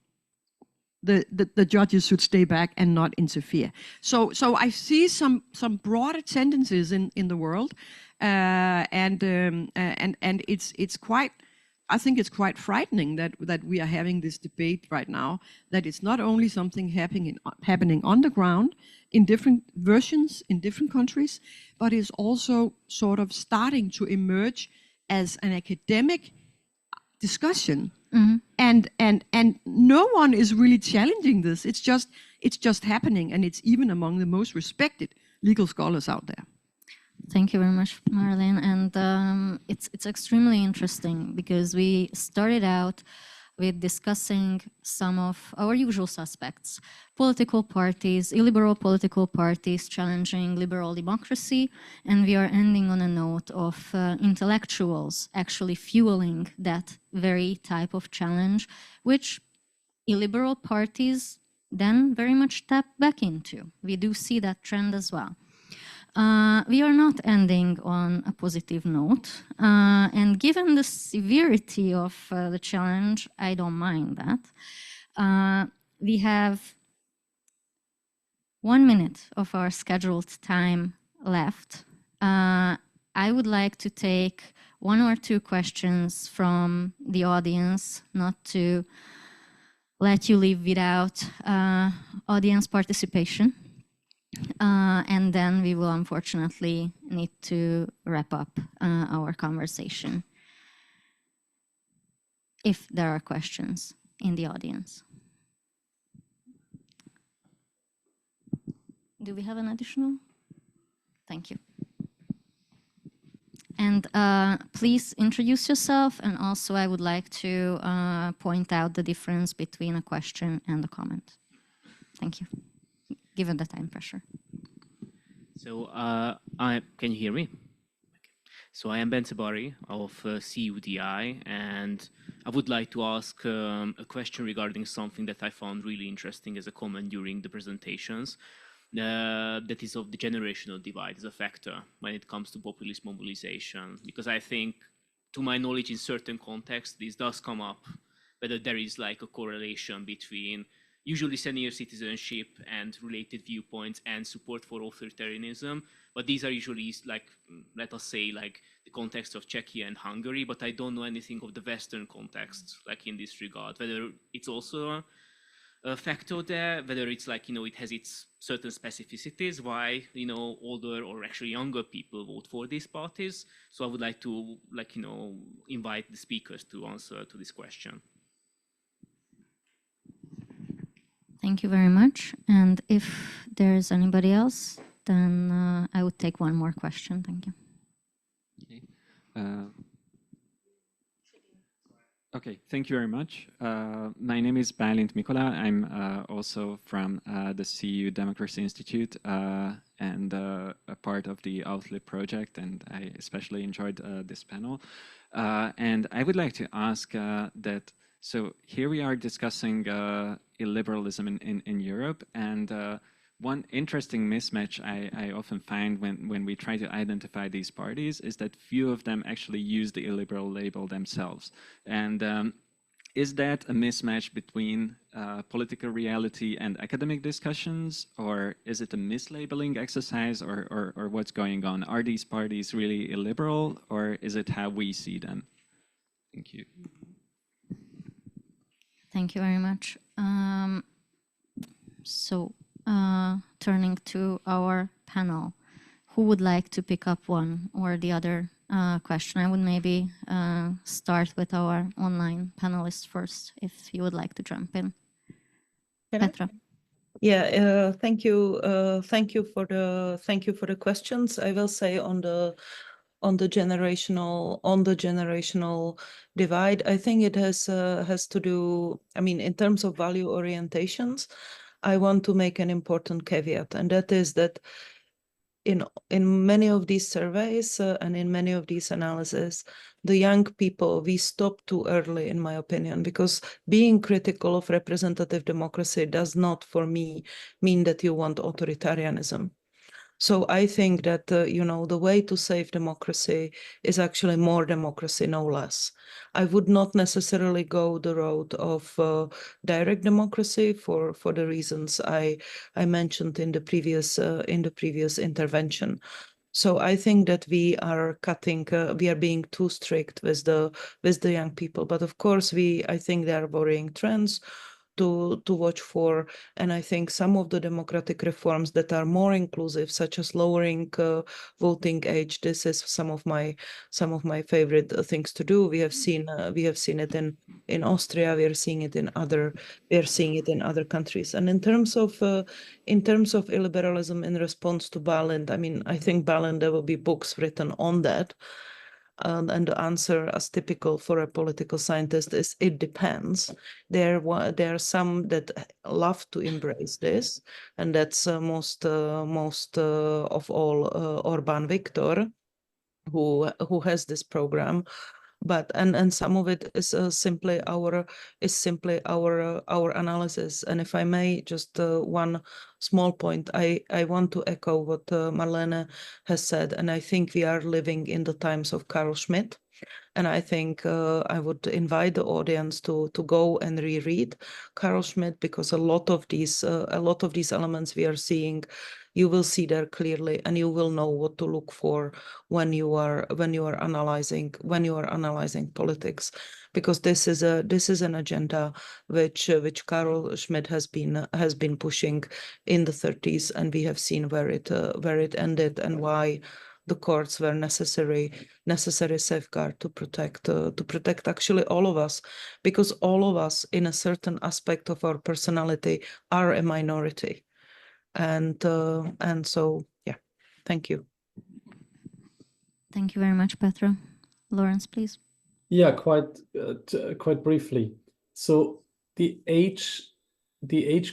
Speaker 2: judges should stay back and not interfere. So I see some broader tendencies in the world, and it's quite. I think it's quite frightening that we are having this debate right now, that it's not only something happening on the ground in different versions in different countries, but it's also sort of starting to emerge as an academic discussion. Mm-hmm. And no one is really challenging this. It's just happening, and it's even among the most respected legal scholars out there.
Speaker 1: Thank you very much, Marlene. And it's extremely interesting because we started out with discussing some of our usual suspects, political parties, illiberal political parties challenging liberal democracy, and we are ending on a note of intellectuals actually fueling that very type of challenge, which illiberal parties then very much tap back into. We do see that trend as well. We are not ending on a positive note, and given the severity of the challenge, I don't mind that. We have 1 minute of our scheduled time left. I would like to take 1 or 2 questions from the audience, not to let you leave without audience participation. And then we will unfortunately need to wrap up our conversation, if there are questions in the audience. Do we have an additional? Thank you. And please introduce yourself, and also I would like to point out the difference between a question and a comment. Thank you. Given the time pressure.
Speaker 5: So, can you hear me? Okay. So I am Ben Sabari of CUDI, and I would like to ask a question regarding something that I found really interesting as a comment during the presentations, that is of the generational divide as a factor when it comes to populist mobilization. Because I think, to my knowledge, in certain contexts, this does come up, whether there is like a correlation between usually senior citizenship and related viewpoints and support for authoritarianism. But these are usually, like, let us say, like the context of Czechia and Hungary, but I don't know anything of the Western context, like in this regard, whether it's also a factor there, whether it's like, it has its certain specificities, why, older or actually younger people vote for these parties. So I would like to, invite the speakers to answer to this question.
Speaker 1: Thank you very much. And if there's anybody else, then I would take 1 more question. Thank you.
Speaker 6: Okay. Okay, thank you very much. My name is Bálint Mikola. I'm also from the CEU Democracy Institute and a part of the Outlib project, and I especially enjoyed this panel. And I would like to ask that, so here we are discussing illiberalism in Europe, and one interesting mismatch I often find when we try to identify these parties is that few of them actually use the illiberal label themselves. And is that a mismatch between political reality and academic discussions, or is it a mislabeling exercise, or what's going on? Are these parties really illiberal, or is it how we see them? Thank you.
Speaker 1: Thank you very much. Turning to our panel, who would like to pick up one or the other question? I would maybe start with our online panelists first, if you would like to jump in. Petra.
Speaker 4: Yeah, thank you. Thank you for the questions. I will say on the generational divide, I think it has to do, I mean, in terms of value orientations, I want to make an important caveat, and that is that in many of these surveys and in many of these analyses, the young people, we stop too early, in my opinion, because being critical of representative democracy does not, for me, mean that you want authoritarianism. So I think that, you know, the way to save democracy is actually more democracy, no less. I would not necessarily go the road of direct democracy for the reasons I mentioned in the previous intervention. So I think that we are being too strict with the young people. But of course, I think there are worrying trends to watch for. And I think some of the democratic reforms that are more inclusive, such as lowering voting age, this is some of my favorite things to do. We have seen it in Austria. We are seeing it in other countries. And in terms of illiberalism in response to Bálint, I mean, I think Bálint, there will be books written on that. And the answer, as typical for a political scientist, is it depends. There are some that love to embrace this, and that's most of all Orbán Viktor, who has this program. But and some of it is simply our analysis. And if I may, just one small point, I want to echo what Marlene has said, and I think we are living in the times of Carl Schmitt. And I think I would invite the audience to go and reread Carl Schmitt, because a lot of these elements we are seeing, you will see there clearly, and you will know what to look for when you are analyzing politics, because this is an agenda which Carl Schmitt has been pushing in the 30s, and we have seen where it ended and why the courts were necessary safeguard to protect actually all of us, because all of us in a certain aspect of our personality are a minority. And so, yeah, thank you.
Speaker 1: Thank you very much, Petra. Laurenz, please.
Speaker 3: Yeah, quite briefly. So the age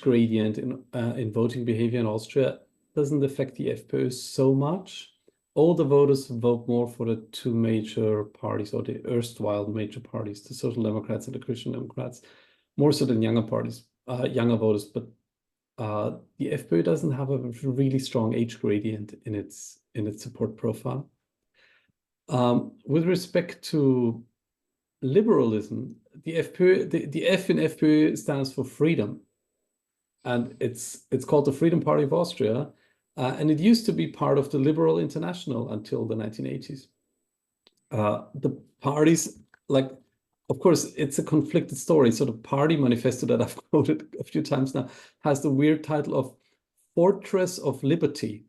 Speaker 3: gradient in voting behavior in Austria doesn't affect the FPÖ so much. All the voters vote more for the two major parties, or the erstwhile major parties, the Social Democrats and the Christian Democrats, more so than younger parties, younger voters. But the FPÖ doesn't have a really strong age gradient in its support profile. With respect to liberalism, the FPÖ, the F in FPÖ stands for freedom, and it's called the Freedom Party of Austria. And it used to be part of the Liberal International until the 1980s. The parties, like, of course, it's a conflicted story. So the party manifesto that I've quoted a few times now has the weird title of Fortress of Liberty,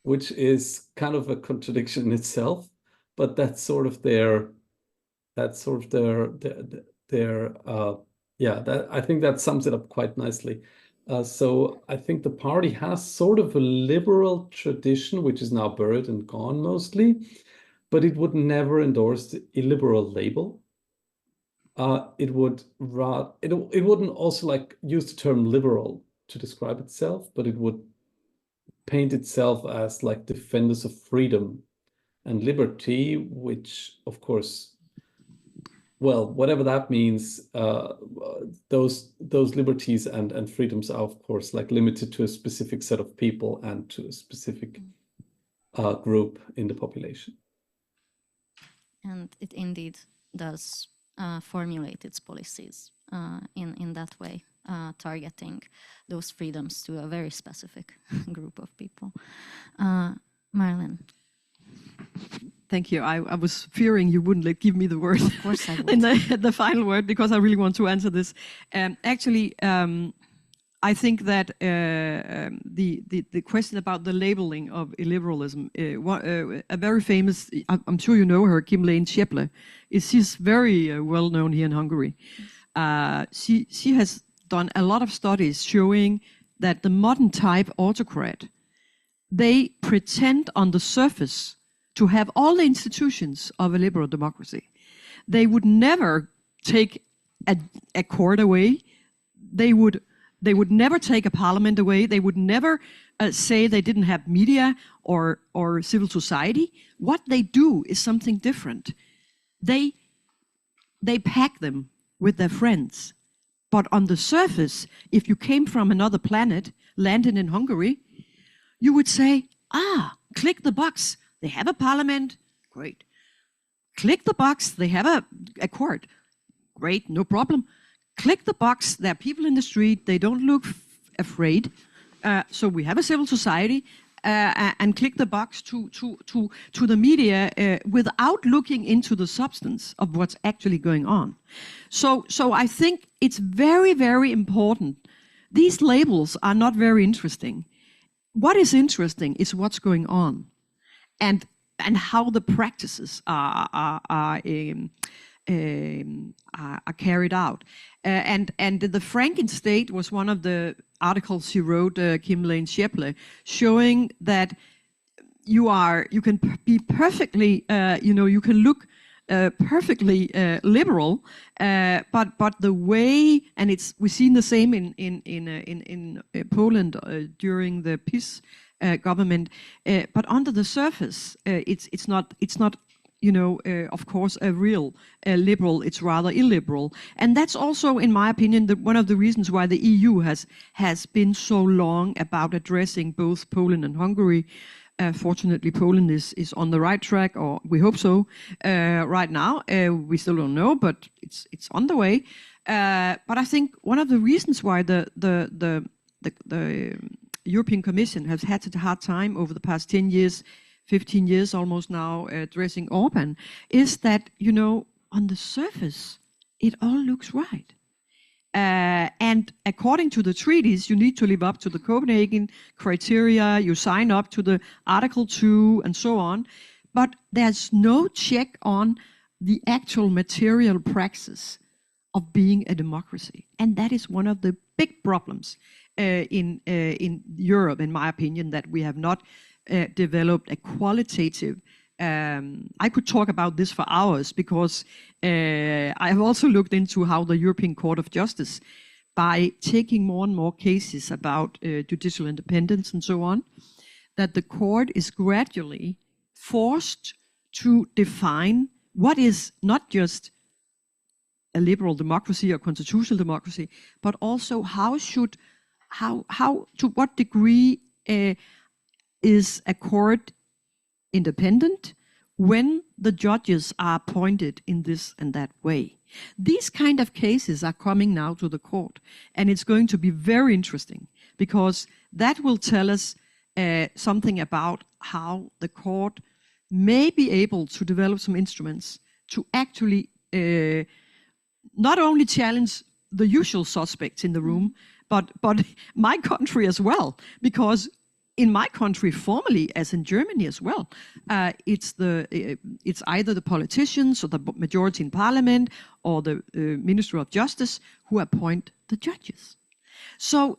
Speaker 3: which is kind of a contradiction in itself, but that's sort of their I think that sums it up quite nicely. So I think the party has sort of a liberal tradition, which is now buried and gone mostly, but it would never endorse the illiberal label. it wouldn't also like use the term liberal to describe itself, but it would paint itself as like defenders of freedom and liberty, which of course, well, whatever that means, those liberties and freedoms are of course like limited to a specific set of people and to a specific group in the population.
Speaker 1: And it indeed does formulate its policies in that way, targeting those freedoms to a very specific group of people. Marlon.
Speaker 2: Thank you. I was fearing you wouldn't give me the word.
Speaker 1: Of course I would.
Speaker 2: In the final word, because I really want to answer this. Actually, I think that the question about the labeling of illiberalism, a very famous, I'm sure you know her, Ennser-Jedenastik, she's very well known here in Hungary. She has done a lot of studies showing that the modern type autocrat, they pretend on the surface to have all the institutions of a liberal democracy. They would never take a court away. They would never take a parliament away. They would never say they didn't have media or civil society. What they do is something different. They pack them with their friends. But on the surface, if you came from another planet, landed in Hungary, you would say, click the box. They have a parliament. Great. Click the box. They have a court. Great, no problem. Click the box. There are people in the street. They don't look afraid. So we have a civil society. And click the box to the media without looking into the substance of what's actually going on. So I think it's very, very important. These labels are not very interesting. What is interesting is what's going on, and how the practices are carried out. And the Franken state was one of the articles she wrote, Kim Ennser-Jedenastik, showing that you can be perfectly, you can look perfectly liberal, but the way, and we've seen the same in Poland during the peace government, but under the surface, it's not. Of course, a real liberal. It's rather illiberal, and that's also, in my opinion, one of the reasons why the EU has been so long about addressing both Poland and Hungary. Fortunately, Poland is on the right track, or we hope so. Right now, we still don't know, but it's on the way. But I think one of the reasons why the European Commission has had such a hard time over the past 10 years. 15 years almost now addressing Orban, is that, on the surface, it all looks right. And according to the treaties, you need to live up to the Copenhagen criteria, you sign up to the Article 2 and so on, but there's no check on the actual material praxis of being a democracy. And that is one of the big problems in Europe, in my opinion, that we have not developed a qualitative. I could talk about this for hours, because I have also looked into how the European Court of Justice, by taking more and more cases about judicial independence and so on, that the court is gradually forced to define what is not just a liberal democracy or constitutional democracy, but also how to what degree is a court independent when the judges are appointed in this and that way. These kind of cases are coming now to the court, and it's going to be very interesting, because that will tell us something about how the court may be able to develop some instruments to actually not only challenge the usual suspects in the room, but my country as well, because in my country, formally, as in Germany as well, it's either the politicians or the majority in parliament or the Minister of Justice who appoint the judges. So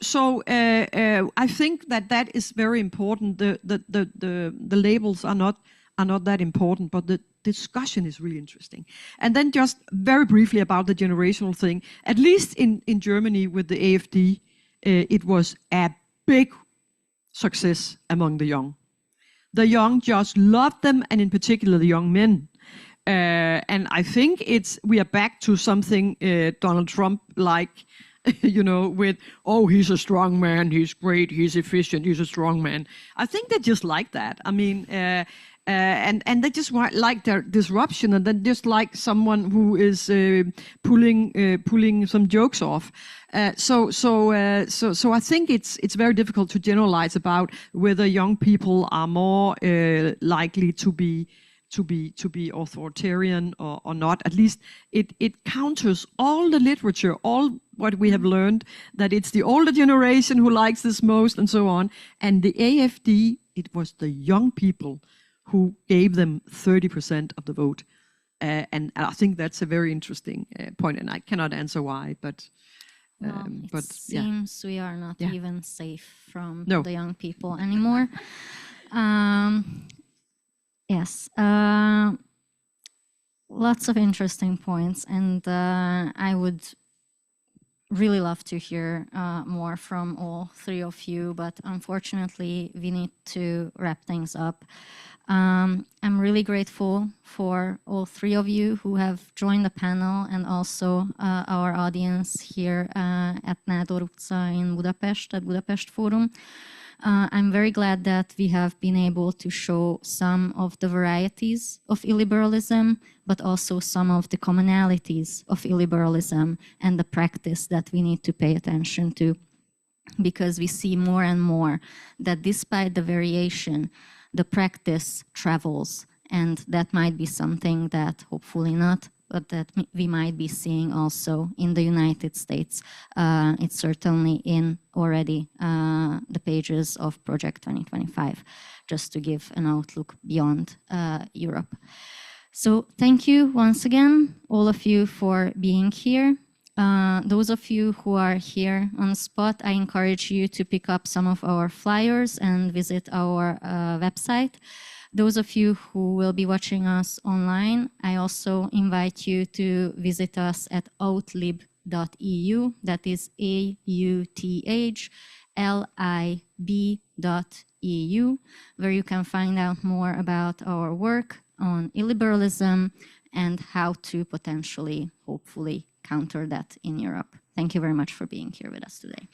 Speaker 2: I think that is very important. The labels are not that important, but the discussion is really interesting. And then just very briefly about the generational thing, at least in Germany with the AfD, it was a big success among the young. The young just loved them, and in particular the young men. And I think we are back to something Donald Trump like, you know, with, oh, he's a strong man, he's great, he's efficient, he's a strong man. I think they just like that. I mean, and they just like their disruption, and then just like someone who is pulling some jokes off. So I think it's very difficult to generalize about whether young people are more likely to be authoritarian or not. At least it counters all the literature, all what we have learned, that it's the older generation who likes this most and so on. And the AfD, it was the young people who gave them 30% of the vote. And I think that's a very interesting point, and I cannot answer why, but
Speaker 1: it seems we are not even safe from
Speaker 2: No.
Speaker 1: the young people anymore. Yes, lots of interesting points, and I would really love to hear more from all three of you, but unfortunately we need to wrap things up. I'm really grateful for all three of you who have joined the panel, and also our audience here at Nádor utca in Budapest, at Budapest Forum. I'm very glad that we have been able to show some of the varieties of illiberalism, but also some of the commonalities of illiberalism and the practice that we need to pay attention to, because we see more and more that despite the variation, the practice travels, and that might be something that hopefully not, but that we might be seeing also in the United States. It's certainly in already the pages of Project 2025, just to give an outlook beyond Europe. So thank you once again, all of you, for being here. Those of you who are here on the spot, I encourage you to pick up some of our flyers and visit our website. Those of you who will be watching us online, I also invite you to visit us at outlib.eu, that is AUTHLIB.eu, where you can find out more about our work on illiberalism and how to potentially, hopefully, counter that in Europe. Thank you very much for being here with us today.